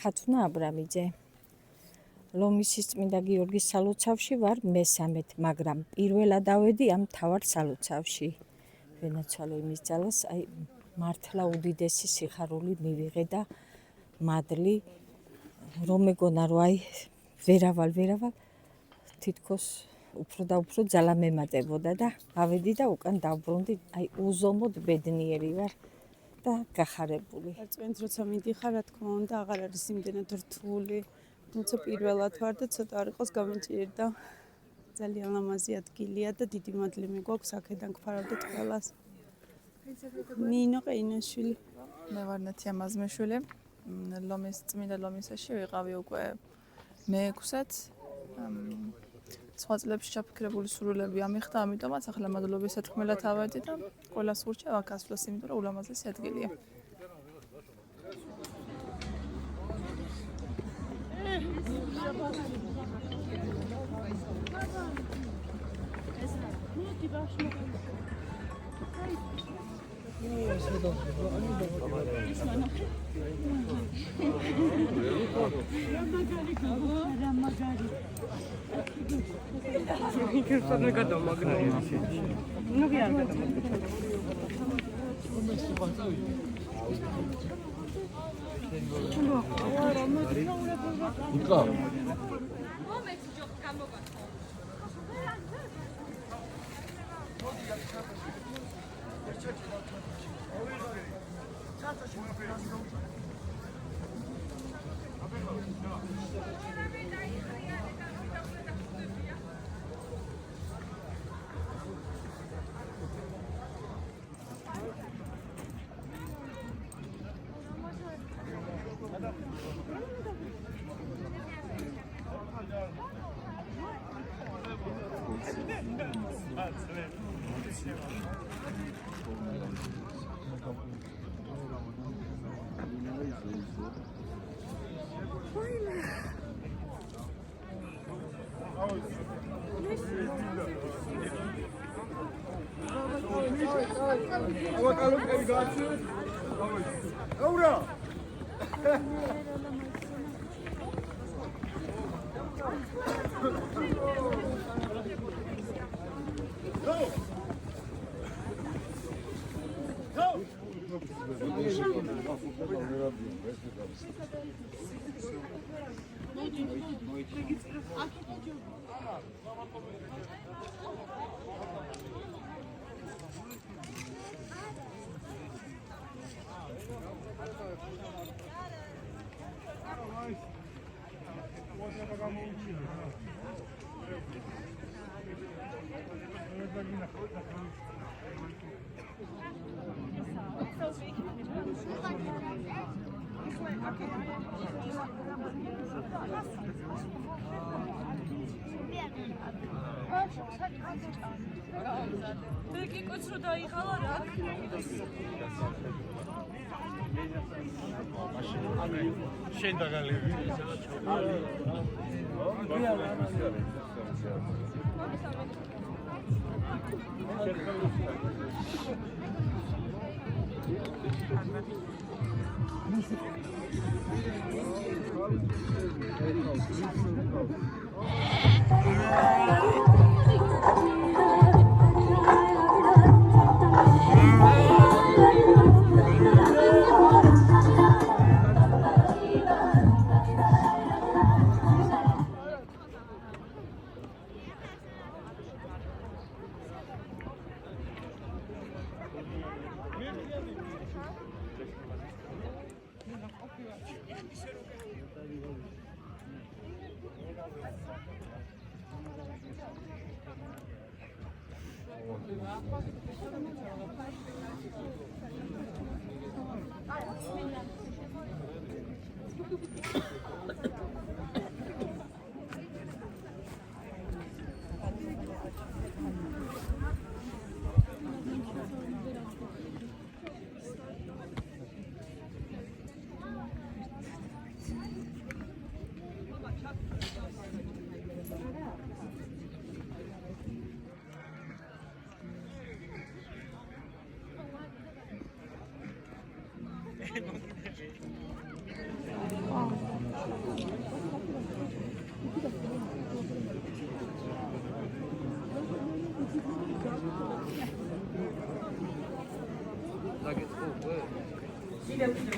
ხათუნა აბრამიძე. ლომისის წმინდა გიორგის სალოცავში ვარ მესამედ, მაგრამ პირველად ავედი ამ მთავარ სალოცავში. ვენაცვალე იმის ძალას, მართლა უდიდესი სიხარული მივიღე და მადლი, რომ მეგონა რომ ვერავალ თითქოს უფრო და უფრო ძალა მემატებოდა და ავედი და უკან დავბრუნდი, უზომოდ ბედნიერი ვარ და გახარებული. წვენც როცა მიდიხარ, რა თქმა უნდა, აღარ არის იმდენად რთული, თუმცა პირველად ვარ და ცოტა არ იყოს გამიჭირდა. ძალიან ლამაზი ადგილია და დიდი მადლი მეგვაქვს აქედან გვფარავდეთ ყველას. ნინო ყეინაშვილი. მე ვარ ნათია მაზმეშვილი. წმინდა ლომისაში ვიყავი უკვე მე-6-ად. სხვა წლებში ჩაფიქრებული სურვილები ამიხდა, ამიტომაც ახლა მადლობის სათქმელად ავედი და ყველას ვურჩევ აქ ასვლას, იმიტომ რომ ულამაზესი ადგილია.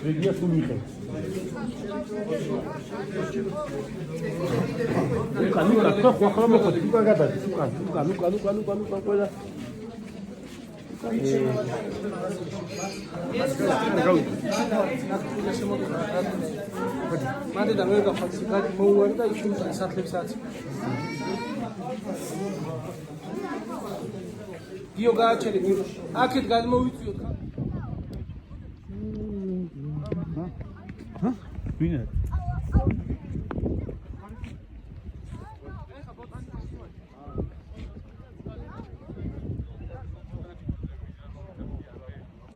რეგია სუმიტა. კანიკა ხო ხო მოხდა უკან გადადი უკან ყველა მანდ და ვერ გახვალ სიკადი მოუვარ და ისინი სათლებსაც გიო გააჩერე აქეთ გადმოვიწვიოთ ხა ვინა